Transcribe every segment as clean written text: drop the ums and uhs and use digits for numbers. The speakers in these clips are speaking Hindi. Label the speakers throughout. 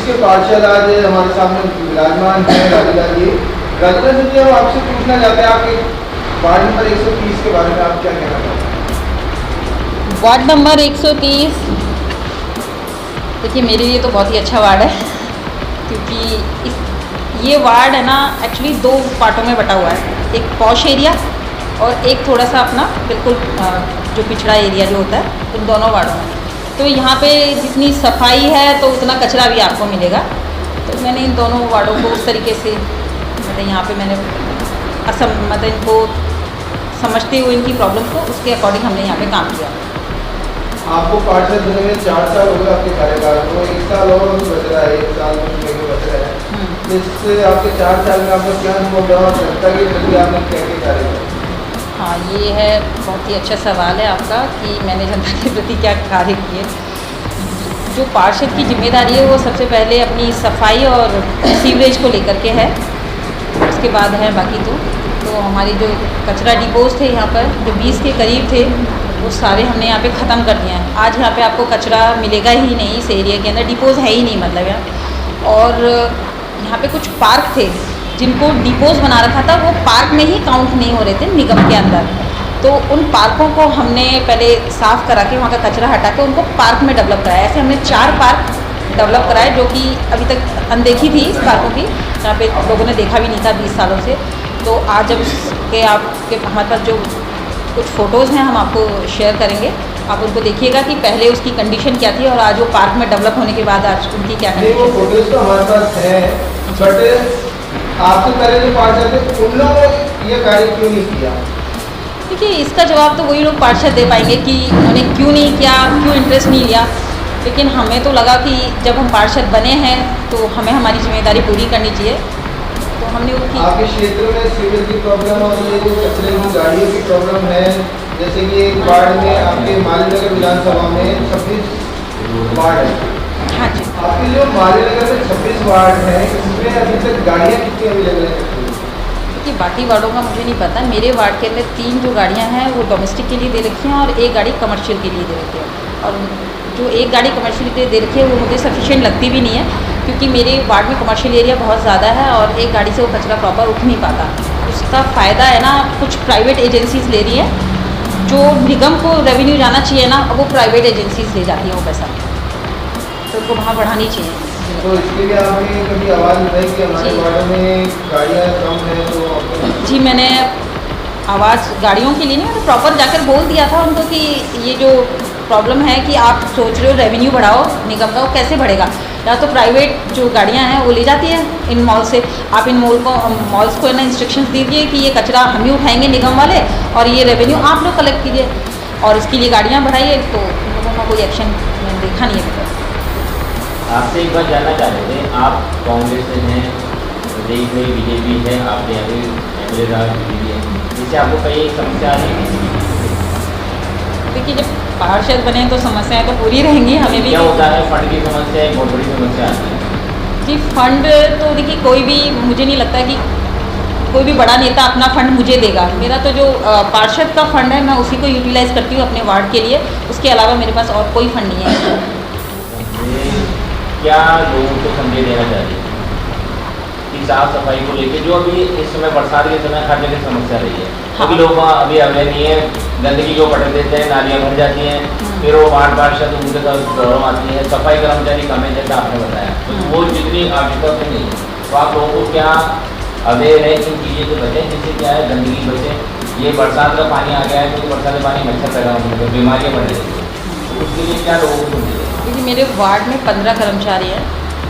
Speaker 1: के पार्षद आज हमारे सामने विराजमान है राधिका जी। राधिका जी, हम आपसे पूछना चाहते हैं आपके वार्ड नंबर 130 के बारे में आप क्या कहना चाहते हैं?
Speaker 2: वार्ड नंबर 130 देखिए मेरे लिए तो बहुत ही अच्छा वार्ड है, क्योंकि ये वार्ड है ना एक्चुअली दो पार्टों में बटा हुआ है, एक पॉश एरिया और एक थोड़ा सा अपना बिल्कुल जो पिछड़ा एरिया जो होता है, उन दोनों वार्डों में। तो यहाँ पे जितनी सफाई है तो उतना कचरा भी आपको मिलेगा। तो मैंने इन दोनों वार्डों को उस तरीके से मतलब यहाँ पे मैंने मतलब इनको समझते हुए इनकी प्रॉब्लम को उसके अकॉर्डिंग हमने यहाँ पे काम किया।
Speaker 1: आपको पार्षद बने में 4 साल हो गए आपके कार्यकाल को, 1 साल और बच रहा है, 1 साल बच रहा है। इससे आपके 4 साल में आपका क्या अनुभव रहा और जनता के प्रति आपने क्या क्या कार्य किया?
Speaker 2: हाँ, ये है बहुत ही अच्छा सवाल है आपका कि मैंने जनता के प्रति क्या कार्य किए। जो पार्षद की जिम्मेदारी है वो सबसे पहले अपनी सफाई और सीवरेज को लेकर के है, उसके बाद है बाकी तो हमारी जो कचरा डिपोज थे यहाँ पर जो 20 के करीब थे वो सारे हमने यहाँ पे ख़त्म कर दिए हैं। आज यहाँ पे आपको कचरा मिलेगा ही नहीं, इस एरिया के अंदर डिपोज है ही नहीं मतलब यहाँ। और यहाँ पे कुछ पार्क थे जिनको डिपोज बना रखा था, वो पार्क में ही काउंट नहीं हो रहे थे निगम के अंदर। तो उन पार्कों को हमने पहले साफ़ करा के वहाँ का कचरा हटा के उनको पार्क में डेवलप कराया। ऐसे हमने 4 पार्क डेवलप कराए जो कि अभी तक अनदेखी थी इस पार्कों की, जहाँ पे लोगों ने देखा भी नहीं था 20 सालों से। तो आज जब उसके आपके हमारे पास जो कुछ फ़ोटोज़ हैं हम आपको शेयर करेंगे, आप उनको देखिएगा कि पहले उसकी कंडीशन क्या थी और आज वो पार्क में डेवलप होने के बाद आज उनकी क्या कंडीशन।
Speaker 1: वो फोटोज तो हमारे पास है, बट आपसे पहले जो पार्षद थे उन लोगों ने ये कार्य क्यों नहीं किया?
Speaker 2: देखिए इसका जवाब तो वही लोग पार्षद दे पाएंगे कि उन्होंने क्यों नहीं किया, क्यों इंटरेस्ट नहीं लिया। लेकिन हमें तो लगा कि जब हम पार्षद बने हैं तो हमें हमारी जिम्मेदारी पूरी करनी चाहिए, तो हमने वो की।
Speaker 1: आपके क्षेत्र में सीवर की प्रॉब्लम और ये जो कचरे की गाड़ियों की प्रॉब्लम है, जैसे कि एक वार्ड में आपके मालीनगर विधानसभा में 26 वार्ड है।
Speaker 2: हाँ जी,
Speaker 1: आपके जो मालीनगर में 26 वार्ड है, इसमें अभी तक गाड़ियाँ कितनी अवेलेबल है?
Speaker 2: देखिए बाकी वार्डों का मुझे नहीं पता, मेरे वार्ड के अंदर 3 जो गाड़ियाँ हैं वो डोमेस्टिक के लिए दे रखी हैं और 1 गाड़ी कमर्शियल के लिए दे रखी है। और जो 1 गाड़ी कमर्शियल के लिए दे रखी है वो मुझे सफिशिएंट लगती भी नहीं है, क्योंकि मेरे वार्ड में कमर्शियल एरिया बहुत ज़्यादा है और 1 गाड़ी से वो कचरा प्रॉपर उठ नहीं पाता। उसका फ़ायदा है ना कुछ प्राइवेट एजेंसीज़ ले रही है, जो निगम को रेवेन्यू जाना चाहिए ना, वो प्राइवेट एजेंसीज़ ले जाती हैं वो पैसा, तो उनको वहाँ बढ़ानी चाहिए।
Speaker 1: तो इसके लिए आपने कभी आवाज़ उठाई कि हमारे वार्ड में गाड़ियाँ कम है? तो
Speaker 2: जी मैंने आवाज़ गाड़ियों के लिए नहीं, मैंने प्रॉपर जाकर बोल दिया था उनको कि ये जो प्रॉब्लम है कि आप सोच रहे हो रेवेन्यू बढ़ाओ निगम का, वो कैसे बढ़ेगा? या तो प्राइवेट जो गाड़ियां हैं वो ले जाती हैं इन मॉल से, आप इन मॉल्स को ना इंस्ट्रक्शंस दीजिए कि ये कचरा हम ही उठाएंगे निगम वाले और ये रेवेन्यू आप लोग कलेक्ट कीजिए और इसके लिए गाड़ियाँ बढ़ाइए। तो उन लोगों का कोई एक्शन मैंने देखा नहीं है।
Speaker 3: आपसे एक बात जानना चाहते थे, आप कांग्रेस से हैं, प्रदेश में बीजेपी है, आपने अभी एमएलए रहा बीजेपी है, जिससे आपको कई समस्या आ रही है?
Speaker 2: देखिए जब पार्षद बने तो समस्याएं तो पूरी रहेंगी, हमें भी।
Speaker 3: क्या होता है फंड की समस्या एक बहुत बड़ी समस्या आती है
Speaker 2: जी। फंड तो देखिए कोई भी, मुझे नहीं लगता कि कोई भी बड़ा नेता अपना फंड मुझे देगा। मेरा तो जो पार्षद का फंड है मैं उसी को यूटिलाइज़ करती हूँ अपने वार्ड के लिए, उसके अलावा मेरे पास और कोई फंड नहीं है।
Speaker 3: क्या लोगों को समझे देना चाहिए कि साफ सफाई को लेकर जो अभी इस समय बरसात के समय हर जगह समस्या रही है? अभी लोग अभी अवेयर नहीं है, गंदगी को पटक देते हैं, नालियाँ भर जाती हैं, फिर वो वार्ड पार्षद उनके साथ प्रॉब्लम आती है, सफाई कर्मचारी कम है जैसे आपने बताया, तो वो जितनी आवश्यकता तो नहीं है। तो आप लोगों को क्या अवेयर है इन चीज़ों से बचें, जिससे क्या है गंदगी बचे? ये बरसात का पानी आ गया है, क्योंकि बरसात का पानी मच्छर पैदा होने लगे, बीमारियाँ बढ़ रही हैं, तो उसके लिए क्या लोगों को समझे?
Speaker 2: क्योंकि मेरे वार्ड में 15 कर्मचारी हैं,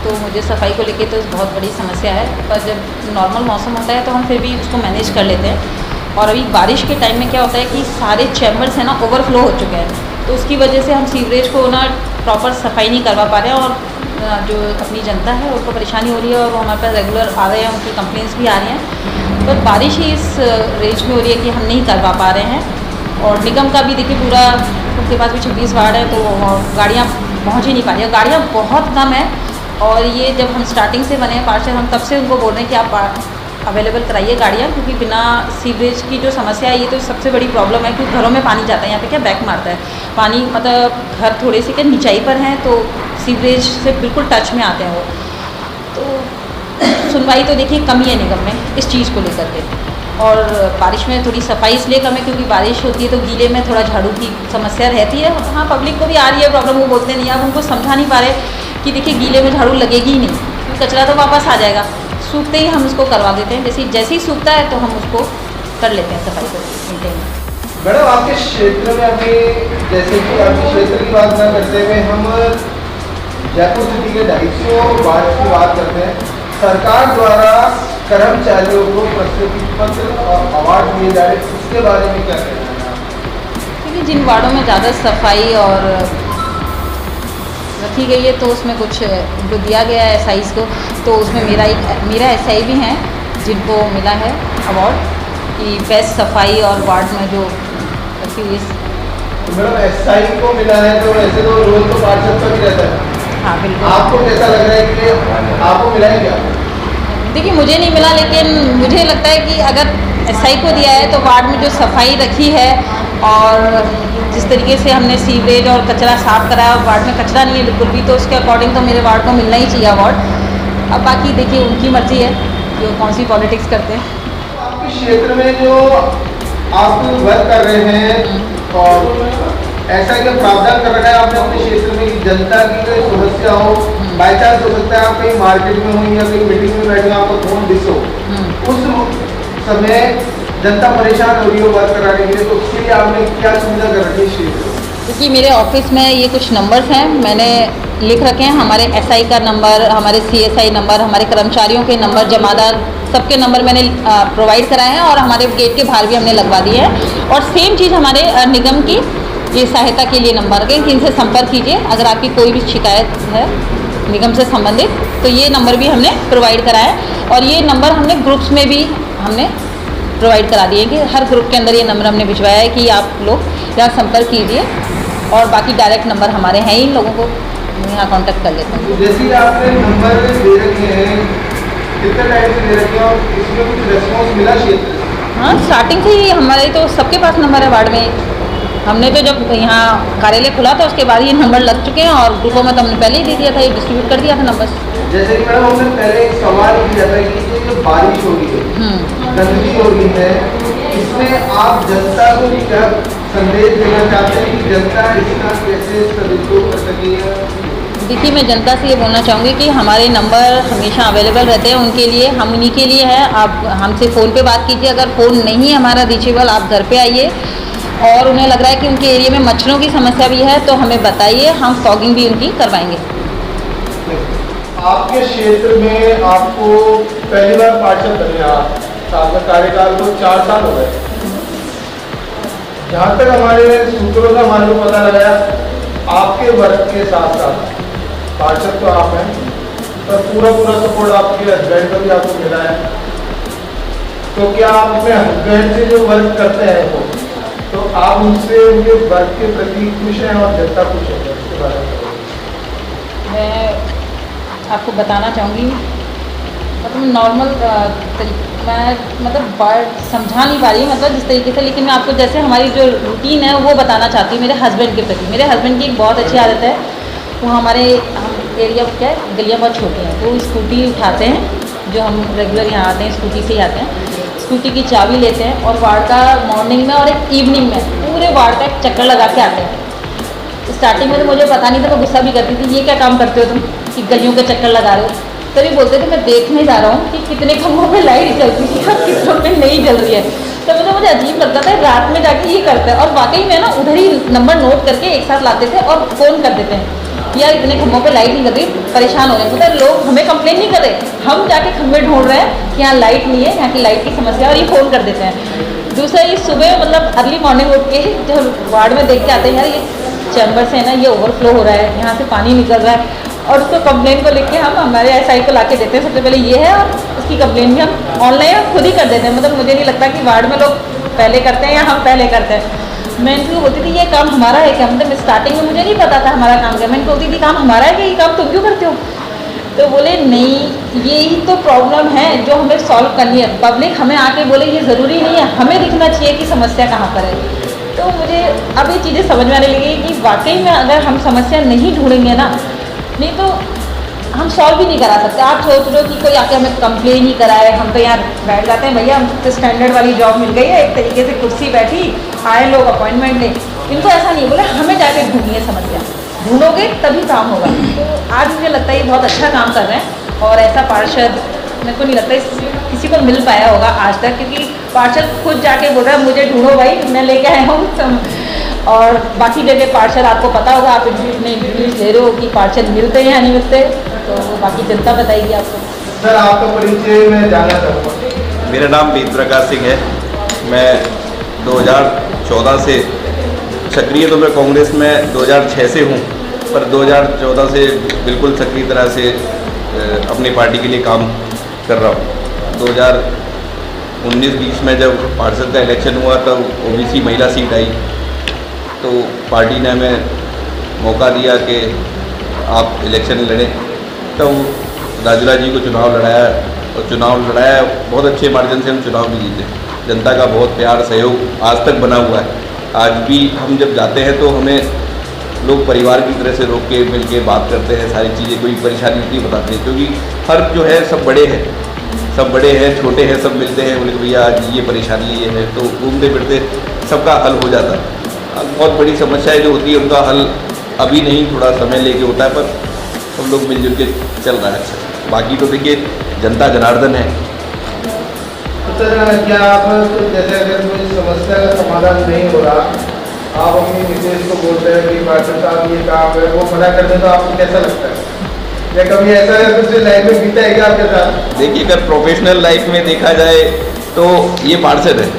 Speaker 2: तो मुझे सफाई को लेके तो बहुत बड़ी समस्या है। पर जब नॉर्मल मौसम होता है तो हम फिर भी उसको मैनेज कर लेते हैं। और अभी बारिश के टाइम में क्या होता है कि सारे चैम्बर्स हैं ना ओवरफ्लो हो चुके हैं, तो उसकी वजह से हम सीवरेज को ना प्रॉपर सफाई नहीं करवा पा रहे हैं और जो अपनी जनता है उनको परेशानी हो रही है और वो हमारे पास रेगुलर आ रहे हैं, उनकी कंप्लेंट्स भी आ रही हैं। पर बारिश ही इस रेंज में हो रही है कि हम नहीं करवा पा रहे हैं। और निगम का भी देखिए पूरा उनके पास भी 26 वार्ड है, तो गाड़ियाँ पहुँच ही नहीं पा रही है, गाड़ियाँ बहुत कम है। और ये जब हम स्टार्टिंग से बने हैं पार्षद, हम तब से उनको बोल रहे हैं कि आप अवेलेबल कराइए गाड़ियाँ, क्योंकि बिना सीवरेज की जो समस्या है ये तो सबसे बड़ी प्रॉब्लम है, क्योंकि घरों में पानी जाता है। यहाँ पे क्या बैक मारता है पानी, मतलब घर थोड़े से क्या नीचाई पर हैं तो सीवरेज से बिल्कुल टच में आते हैं वो। सुनवाई तो देखिए कमी है निगम में इस चीज़ को लेकर के। और बारिश में थोड़ी सफाई इसलिए कम है क्योंकि बारिश होती है तो गीले में थोड़ा झाड़ू की समस्या रहती है। हाँ, पब्लिक को भी आ रही है प्रॉब्लम, वो बोलते नहीं, आप उनको समझा नहीं पा रहे कि देखिए गीले में झाड़ू लगेगी ही नहीं क्योंकि कचरा तो वापस आ जाएगा। सूखते ही हम उसको करवा देते हैं, जैसे ही सूखता है तो हम उसको कर लेते हैं सफाई को मेंटेन।
Speaker 1: मैडम आपके क्षेत्र में अभी, जैसे कि आपके क्षेत्र की बात न करते हुए हम जयपुर सिटी के 250 वार्ड की बात करते हैं, सरकार द्वारा कर्मचारियों को प्रस्तुति पत्र और अवार्ड दिए जा रहे हैं, उसके बारे में क्या कहना है आप?
Speaker 2: क्योंकि जिन वार्डों में ज़्यादा सफाई और रखी गई है तो उसमें कुछ जो दिया गया है एसआईज़ को, तो उसमें मेरा एसआई भी हैं जिनको मिला है अवार्ड कि बेस्ट सफाई और वार्ड में जो रखी हुई है।
Speaker 1: तो मैडम एसआई को मिला है तो वैसे तो रोज तो पार्षद का भी रहता है।
Speaker 2: हाँ बिल्कुल।
Speaker 1: आपको कैसा लग रहा है कि आपको मिला है क्या?
Speaker 2: देखिए मुझे नहीं मिला, लेकिन मुझे लगता है कि अगर एसआई को दिया है तो वार्ड में जो सफाई रखी है और जिस तरीके से हमने सीवरेज और कचरा साफ कराया और वार्ड में कचरा नहीं है बिल्कुल भी, तो उसके अकॉर्डिंग तो मेरे वार्ड को मिलना ही चाहिए अवार्ड। अब बाकी देखिए उनकी मर्जी है कि वो कौन सी पॉलिटिक्स करते हैं।
Speaker 1: आपके क्षेत्र में जो आप वर्क कर रहे हैं और ऐसा क्या प्रावधान कर रखा है आपने अपने क्षेत्र में कि जनता की कोई समस्या हो, बाई चांस हो सकता है आप कहीं मार्केट में हो या कहीं मीटिंग में बैठे हो, आपको फोन डिस हो, उस समय जनता परेशान हो रही हो वर्क कराने के लिए, तो उसके लिए आपने क्या सुविधा कर रखी है क्षेत्र?
Speaker 2: क्योंकि मेरे ऑफिस में ये कुछ नंबर्स हैं, मैंने लिख रखे हैं हमारे एसआई का नंबर, हमारे सीएसआई नंबर, हमारे कर्मचारियों के नंबर, जमादार सबके नंबर मैंने प्रोवाइड कराए हैं और हमारे गेट के बाहर भी हमने लगवा दिए हैं। और सेम चीज़ हमारे निगम की ये सहायता के लिए नंबर है कि इनसे संपर्क कीजिए अगर आपकी कोई भी शिकायत है निगम से संबंधित, तो ये नंबर भी हमने प्रोवाइड कराया है। और ये नंबर हमने ग्रुप्स में भी हमने प्रोवाइड करा दिए कि हर ग्रुप के अंदर ये नंबर हमने भिजवाया है कि आप लोग यहाँ संपर्क कीजिए। और बाकी डायरेक्ट नंबर हमारे हैं ही, इन लोगों को यहाँ कांटेक्ट कर लेते हैं।
Speaker 1: जैसे आपने नंबर दे रखे हैं, कितने टाइम से दे रखे हैं और इसमें कुछ रेस्पॉन्स मिला क्षेत्र से?
Speaker 2: हाँ, स्टार्टिंग से ही हमारे तो सबके पास नंबर है वार्ड में। हमने तो जब यहाँ कार्यालय खुला था उसके बाद ही नंबर लग चुके हैं और ग्रुपों में तो हमने पहले ही दे दिया था, ये डिस्ट्रीब्यूट कर दिया था नंबर।
Speaker 1: जैसे कि मैडम हमने पहले एक सवाल किया था कि ये जो बारिश हो रही है, गंदगी हो रही है, इसमें आप जनता को क्या संदेश देना चाहते हैं कि जनता इसका कैसे सदुपयोग कर सके?
Speaker 2: देखिए मैं जनता से ये बोलना चाहूँगी कि हमारे नंबर हमेशा अवेलेबल रहते हैं उनके लिए, हम उन्हीं के लिए है। आप हमसे फ़ोन पे बात कीजिए, अगर फ़ोन नहीं है हमारा रीचेबल आप घर पे आइए और उन्हें लग रहा है कि उनके एरिया में मच्छरों की समस्या भी है तो हमें बताइए, हम फॉगिंग भी उनकी करवाएंगे।
Speaker 1: आपके क्षेत्र में आपको पहली बार पार्षद बने आप, आपका कार्यकाल को 4 साल हो गए। जहाँ तक हमारे सूत्रों से हमारे को पता लगाया, आपके वर्ग के साथ साथ पार्षद तो आप हैं, पर पूरा सपोर्ट आपके हस्बैंड का भी आपको मिला है। तो क्या आप अपने हस्बैंड से जो वर्क करते हैं वो, तो आप उनसे उनके वर्क के प्रति खुश हैं और जनता खुश है, इसके बारे में
Speaker 2: मैं आपको बताना चाहूँगी, मतलब नॉर्मल मैं मतलब वर्ड समझा नहीं पा रही हूँ मतलब जिस तरीके से, लेकिन मैं आपको जैसे हमारी जो रूटीन है वो बताना चाहती हूँ मेरे हस्बैंड के प्रति। मेरे हस्बैंड की एक बहुत अच्छी आदत है, वो हमारे एरिया में क्या है, गलियाँ बहुत छोटी हैं, तो स्कूटी उठाते हैं, जो हम रेगुलर यहाँ आते हैं स्कूटी से ही आते हैं, स्कूटी की चाबी लेते हैं और वार्ड का मॉर्निंग में और एक इवनिंग में पूरे वार्ड का एक चक्कर लगा के आते हैं। स्टार्टिंग में तो मुझे पता नहीं था, मैं गुस्सा भी करती थी, ये क्या काम करते हो तुम कि गलियों के चक्कर लगा रहे हो। तभी बोलते थे मैं देखने जा रहा हूँ कि कितने खंभों पे लाइट जल रही है और कितनों पे नहीं जल रही है। तो मुझे अजीब लगता था, रात में जाके ये करते हैं और वाकई में ना उधर ही नंबर नोट करके एक साथ लाते थे और फ़ोन कर देते हैं कि यार इतने खंभों पे लाइट नहीं लग रही, परेशान हो रहे हैं। मतलब लोग हमें कंप्लेन नहीं कर रहे, हम जाके खंभे ढूंढ रहे हैं कि यहाँ लाइट नहीं है, यहाँ की लाइट की समस्या, और ये फ़ोन कर देते हैं। दूसरा ये सुबह मतलब अर्ली मॉर्निंग उठ के जब वार्ड में देख के आते हैं यार ये चैम्बर से है ना ये ओवरफ्लो हो रहा है, यहाँ से पानी निकल रहा है, और उसको कंप्लेन को लेके हम हमारे एसआई को लाके देते हैं। सबसे पहले ये है और उसकी कंप्लेन भी हम ऑनलाइन खुद ही कर देते हैं। मतलब मुझे नहीं लगता कि वार्ड में लोग पहले करते हैं या हम पहले करते हैं। मैं इनको बोलती थी ये काम हमारा है क्या, मतलब स्टार्टिंग में मुझे नहीं पता था हमारा काम क्या, मैं इनको बोलती थी काम हमारा है क्या, ये काम तुम क्यों करते हो। तो बोले नहीं, यही तो प्रॉब्लम है जो हमें सॉल्व करनी है। पब्लिक हमें आके बोले ये ज़रूरी नहीं है, हमें दिखना चाहिए कि समस्या कहाँ पर है। तो मुझे अब ये चीज़ें समझ में आने लगी कि वाकई में अगर हम समस्या नहीं ढूंढेंगे ना, नहीं तो हम सॉल्व भी नहीं करा सकते। आप सोच रहे हो कि कोई आके हमें कंप्लेन ही कराए, हम तो यहाँ बैठ जाते हैं, भैया हम तो स्टैंडर्ड वाली जॉब मिल गई है, एक तरीके से कुर्सी बैठी, आए लोग अपॉइंटमेंट लें। इनको ऐसा नहीं बोले, हमें जाके ढूंढनी है समस्या, ढूंढोगे तभी काम होगा। तो आज मुझे लगता है ये बहुत अच्छा काम कर रहे हैं, और ऐसा पार्षद मेरे को नहीं लगता किसी को मिल पाया होगा आज तक, क्योंकि पार्षद खुद जाके बोल रहा है मुझे ढूंढो भाई, मैं लेके आया हूँ। और बाकी जगह पार्षद आपको पता होगा, आप इतने इंटरव्यूज ले रहे हो कि पार्षद मिलते हैं या नहीं मिलते, तो बाकी जनता बताएगी आपको।
Speaker 1: सर आपका परिचय मैं जानना चाहूँगा।
Speaker 4: मेरा नाम वेद प्रकाश सिंह है। मैं 2014 से सक्रिय, तो मैं कांग्रेस में 2006 से हूँ, पर 2014 से बिल्कुल सक्रिय तरह से अपनी पार्टी के लिए काम कर रहा हूँ। 2019-20 में जब पार्षद का इलेक्शन हुआ तब ओबीसी महिला सीट आई, तो पार्टी ने हमें मौका दिया कि आप इलेक्शन लड़ें। तब राजूला जी को चुनाव लड़ाया, और चुनाव लड़ाया बहुत अच्छे मार्जिन से हम चुनाव भी जीते। जनता का बहुत प्यार सहयोग आज तक बना हुआ है। आज भी हम जब जाते हैं तो हमें लोग परिवार की तरह से रोक के मिल के बात करते हैं, सारी चीज़ें, कोई परेशानी नहीं बताते हैं, क्योंकि हर जो है सब बड़े हैं, छोटे हैं, सब मिलते हैं, बोले भैया आज ये परेशानी ये है, तो घूमते फिरते सबका हल हो जाता है। बहुत बड़ी समस्याएं जो होती है उनका हल अभी नहीं, थोड़ा समय लेके होता है, पर सब लोग मिलजुल के चल रहा है अच्छा। बाकी तो देखिए जनता जनार्दन है।
Speaker 1: तो सर क्या आप जैसे अगर कोई समस्या का समाधान नहीं हो रहा, आप अपनी मिसेज को बोलते हैं कि पार्षद साहब ये काम है, वो मना कर दे, तो आपको कैसा लगता है? या कभी ऐसा कुछ लाइफ में बीता है क्या आपके साथ?
Speaker 4: देखिए, अगर प्रोफेशनल लाइफ में देखा जाए तो ये पार्षद है,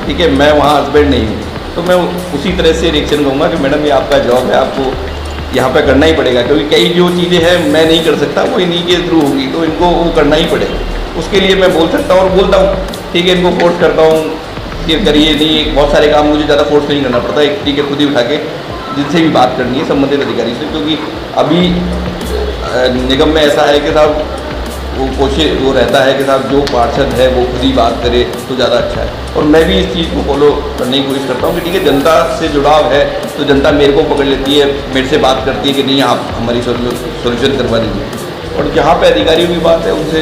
Speaker 4: ठीक है, मैं वहाँ हस्बैंड नहीं हूँ, तो मैं उसी तरह से रिएक्शन कहूँगा कि मैडम ये आपका जॉब है, आपको यहाँ पे करना ही पड़ेगा, क्योंकि कई जो चीज़ें हैं मैं नहीं कर सकता, वो इन्हीं के थ्रू होगी, तो इनको वो करना ही पड़ेगा। उसके लिए मैं बोल सकता हूँ और बोलता हूँ, ठीक है, इनको फोर्स करता हूँ कि करिए नहीं, बहुत सारे काम मुझे ज़्यादा फोर्स नहीं करना पड़ता है, ठीक है, खुद ही उठा के जिनसे भी बात करनी है संबंधित अधिकारी से, क्योंकि अभी निगम में ऐसा है कि साहब वो कोशिश वो रहता है कि साहब जो पार्षद है वो खुद ही बात करे तो ज़्यादा अच्छा है, और मैं भी इस चीज़ को फॉलो करने की कोशिश करता हूँ कि ठीक है, जनता से जुड़ाव है तो जनता मेरे को पकड़ लेती है, मेरे से बात करती है कि नहीं आप हमारी सोल्यूशन करवा दीजिए, और जहाँ पे अधिकारियों की बात है उनसे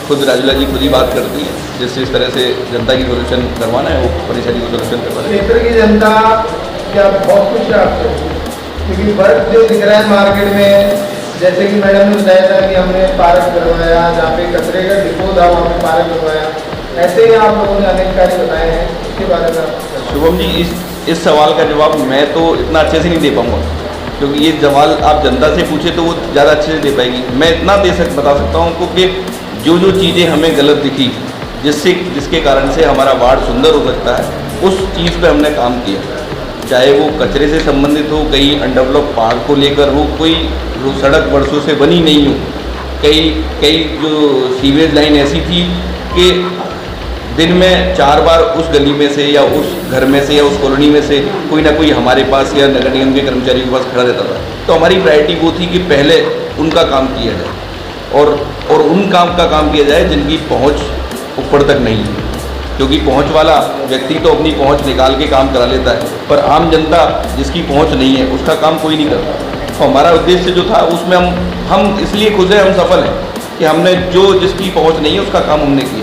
Speaker 4: खुद राजूला जी खुद ही बात करती है, जिस तरह से जनता की सोल्यूशन करवाना है वो परेशानी को सोल्यूशन करवाना है।
Speaker 1: क्षेत्र की जनता क्या बहुत खुश है आपसे? क्योंकि वर्क जो दिख रहा है मार्केट में, जैसे कि मैडम ने बताया था कि हमने पार्क करवाया, जहाँ पे कचरे का डिपो था वहाँ पे पार्क करवाया, ऐसे ही आप लोगों ने अनेक कार्य बताए हैं, इसके बारे में आप?
Speaker 4: शुभम जी, इस सवाल का जवाब मैं तो इतना अच्छे से नहीं दे पाऊँगा, क्योंकि ये सवाल आप जनता से पूछे तो वो ज़्यादा अच्छे से दे पाएगी। मैं इतना बता सकता हूँ उनको कि जो चीज़ें हमें गलत दिखी, जिसके कारण से हमारा वार्ड सुंदर हो सकता है, उस चीज़ पे हमने काम किया, चाहे वो कचरे से संबंधित हो, कहीं अनडेवलप पार्क को लेकर हो, कोई सड़क वर्षों से बनी नहीं हो, कई जो सीवेज लाइन ऐसी थी कि दिन में 4 बार उस गली में से या उस घर में से या उस कॉलोनी में से कोई ना कोई हमारे पास या नगर निगम के कर्मचारियों के पास खड़ा रहता था। तो हमारी प्रायोरिटी वो थी कि पहले उनका काम किया जाए, और उन काम का काम किया जाए जिनकी पहुंच ऊपर तक नहीं है, क्योंकि पहुंच वाला व्यक्ति तो अपनी पहुंच निकाल के काम करा लेता है, पर आम जनता जिसकी पहुंच नहीं है उसका काम कोई नहीं करता। तो हमारा उद्देश्य जो था उसमें हम इसलिए खुश हैं, हम सफल हैं कि हमने जो जिसकी पहुंच नहीं है उसका काम हमने किया।